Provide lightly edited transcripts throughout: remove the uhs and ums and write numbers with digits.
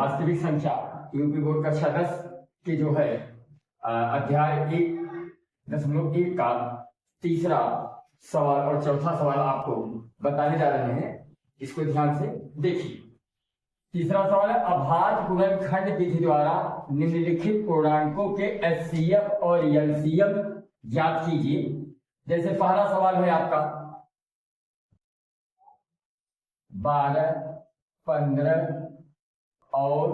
वास्तविक संख्या UP board कक्षा 10 के जो है अध्याय 1.1 का तीसरा सवाल और चौथा सवाल आपको बताने जा रहे हैं। इसको ध्यान से देखिए। तीसरा सवाल है, अभाज्य गुणनखंड विधि द्वारा निम्नलिखित पूर्णांकों के एचसीएफ और एलसीएम ज्ञात कीजिए। जैसे पहला सवाल है आपका 12, 15 और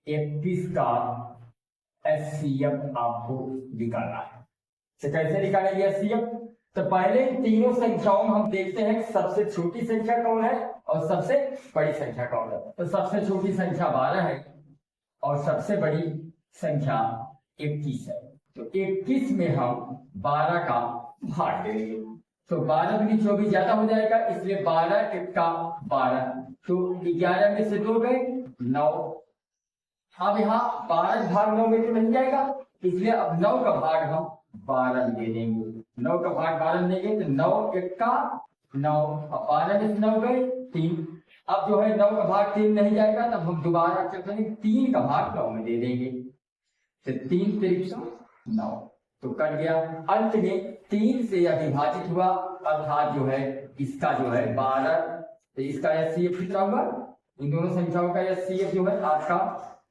21 का एचसीएफ आपको निकालना है। तो कैसे निकालेंगे एचसीएफ? तो पहले इन तीनों संख्याओं में हम देखते हैं कि सबसे छोटी संख्या कौन है और सबसे बड़ी संख्या कौन है। तो सबसे छोटी संख्या 12 है और सबसे बड़ी संख्या 21 है। तो 21 में हम 12 का भाग देंगे। तो 12 में 24 ज्यादा हो जाएगा, इसलिए 12 एक्का 12। तो 11 में से 2 गए 9। अब यहाँ 12 भाग 9 में तो नहीं जाएगा, इसलिए अब 9 का भाग हम 12 दे देंगे। 9 का भाग 12 देंगे तो 9 एक्का 9। अब 12 में से 9 गए 3। अब जो है 9 का भाग 3 नहीं जाएगा, तब हम दोबारा क्या करेंगे, 3 का भाग 9 में दे देंगे। तो 3 3 9 तो कट गया। अंत में 3 से यह विभाजित हुआ, अर्थात जो है इसका जो है 12, तो इसका एचसीएफ कितना हुआ? इन दोनों संख्याओं का एचसीएफ जो है आपका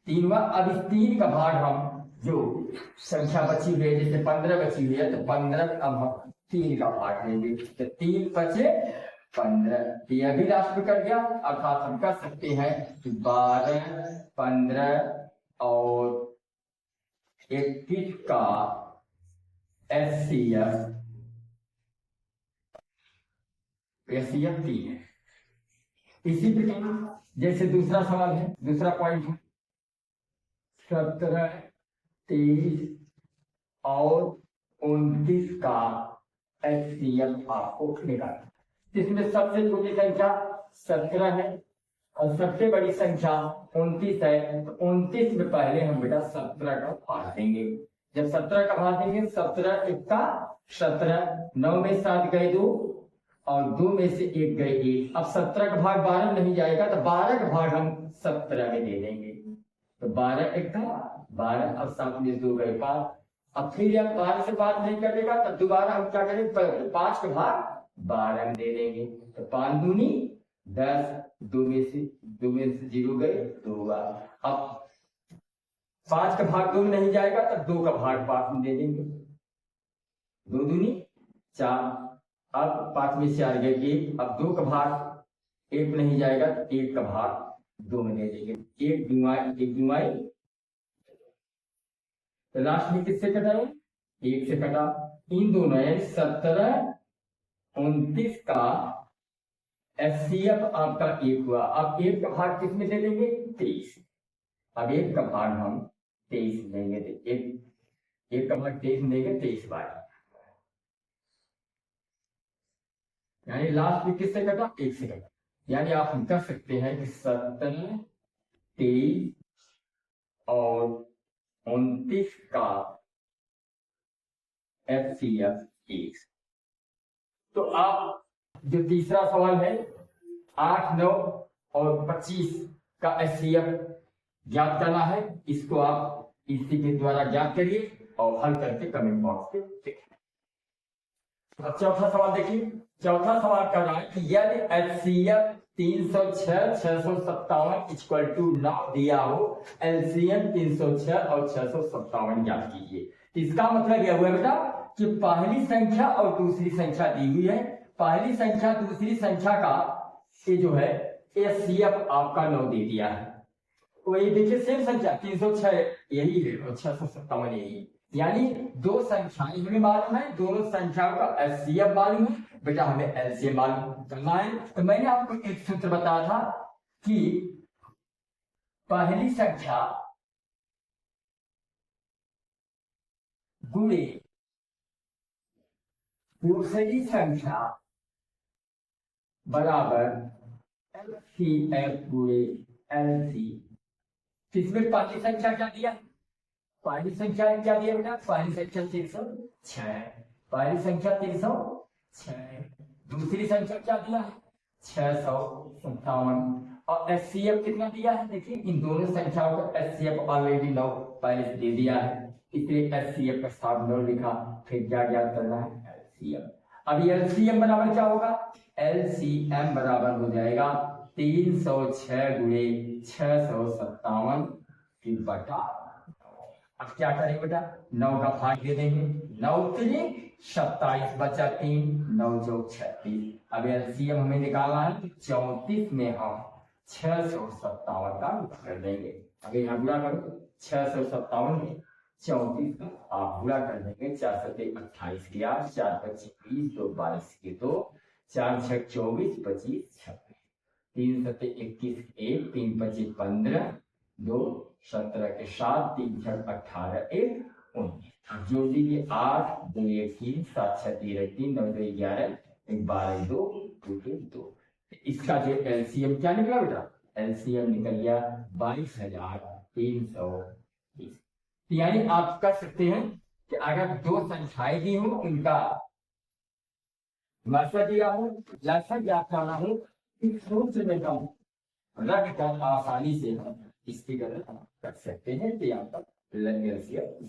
3 हुआ। अब इस 3 का भाग हम जो संख्या बची हुई है, जैसे 15 बची हुई है तो 15 अब हम 3 का भाग देंगे। तो 3 बचे 15, यह भी लास्ट में कट गया। अर्थात हम कर सकते हैं 12, 15 और 21 का एचसीएफ 3 है। इसी प्रकार जैसे दूसरा सवाल है, दूसरा पॉइंट है 17, 23 और 29 का एचसीएफ आपको निकालना। इसमें सबसे छोटी संख्या 17 है और सबसे बड़ी संख्या 29 है। तो 29 में पहले हम बेटा 17 का भाग देंगे। जब 17 का भाग देंगे 17 एक्का 17, 9 में 7 गए 2 और 2 में से 1 गए 1। अब 17 का भाग 12 में नहीं जाएगा, तो 12 का भाग हम 17 में दे देंगे। तो 12 एक्का 12, अब 7 में 2 गए 5। अब फिर जब 12 से बात नहीं करेगा तब दोबारा हम क्या करेंगे, 5 का भाग 12 में दे देंगे। तो 5 दूनी 10, 2 में से 0 गए 2। अब 5 का भाग 2 में नहीं जाएगा तब 2 का भाग 5 में दे देंगे। 2 दूनी 4, अब 5 में से 4 गए 1। अब 2 का भाग 1 में नहीं जाएगा तो 1 का भाग 2 में दे देंगे। 1 दुआई तो लास्ट में किससे कटा है? 1 से कटा। इन दोनों यानी 17, 29 का एचसीएफ आपका 1 हुआ। अब 1 का भाग किस में दे देंगे? 23। अब 1 का भाग हम 23 देंगे। 1 का भाग 23 देंगे, 23 बार। यानी लास्ट में किससे कटा? 1 से कटा। यानी आप हम कह सकते हैं कि 17, 23 और 29 का एचसीएफ 1। तो आप जो तीसरा सवाल है 8, 9 और 25 का एचसीएफ ज्ञात करना है, इसको आप इसी के द्वारा ज्ञात करिए और हल करके कमेंट बॉक्स पे लिखिए। अब चौथा सवाल देखिए। चौथा सवाल कर रहा है कि यदि एचसीएफ 306, 657 इक्वल टू 9 दिया हो, एलसीएम 306 और 657 ज्ञात कीजिए। इसका मतलब यह हुआ बेटा कि पहली संख्या और दूसरी संख्या दी हुई है। पहली संख्या दूसरी संख्या का ये जो है एचसीएफ आपका 9 दे दिया है। तो ये देखिए सेम संख्या 306 यही है और 657 यही है। यानी दो संख्याएं हमें मालूम है, दोनों संख्याओं का एचसीएफ मालूम है। बेटा हमें एलसीएम मालूम करना है। तो मैंने आपको एक सूत्र बताया था कि पहली संख्या गुणे दूसरी संख्या बराबर एलसीएफ गुणे एलसी। इसमें पहली संख्या क्या दिया? पहली संख्या क्या दिया बेटा? पहली संख्या 306। पहली संख्या 306। दूसरी संख्या क्या दिया है? 657। और HCF कितना दिया है, देखिए इन दोनों संख्याओं का HCF ऑलरेडी 9 पहले से दे दिया है, इसलिए HCF का साथ 9 लिखा। फिर क्या ज्ञात करना है, LCM। अभी LCM बराबर क्या होगा, LCM बराबर हो जाएगा 306 गुणे 657 की बटा। अब क्या करेंगे बेटा, 9 का भाग दे देंगे, 9 3 27 बचा 3, 9 जोड़ 36। अब LCM हमें निकालना है तो 34 में हम 657 का गुणा कर देंगे। अगर यहाँ गुणा करो 657 में 34 का आप गुणा कर देंगे, 4 सत्ते 28 किया, 4 25 20, 2 22 के 2, 4 6 24 25 26, 3 सत्ते 21 1, 3 25 15, 2 17 के 7, 3 6 18 1 19। जोड़ दीजिए 8 2 1 3, 7 6 13 3, 9 2 11, 12 2 2 2। इसका जो LCM क्या निकला बेटा, LCM निकल गया 22,320। यानी आप कर सकते हैं कि अगर दो संख्याएं दी हो, उनका लसा दिया हो, लसा ज्ञात करना हो, इस सूत्र में हम रख कर आसानी से इसकी गणना कर सकते हैं। तो यहाँ पर LCM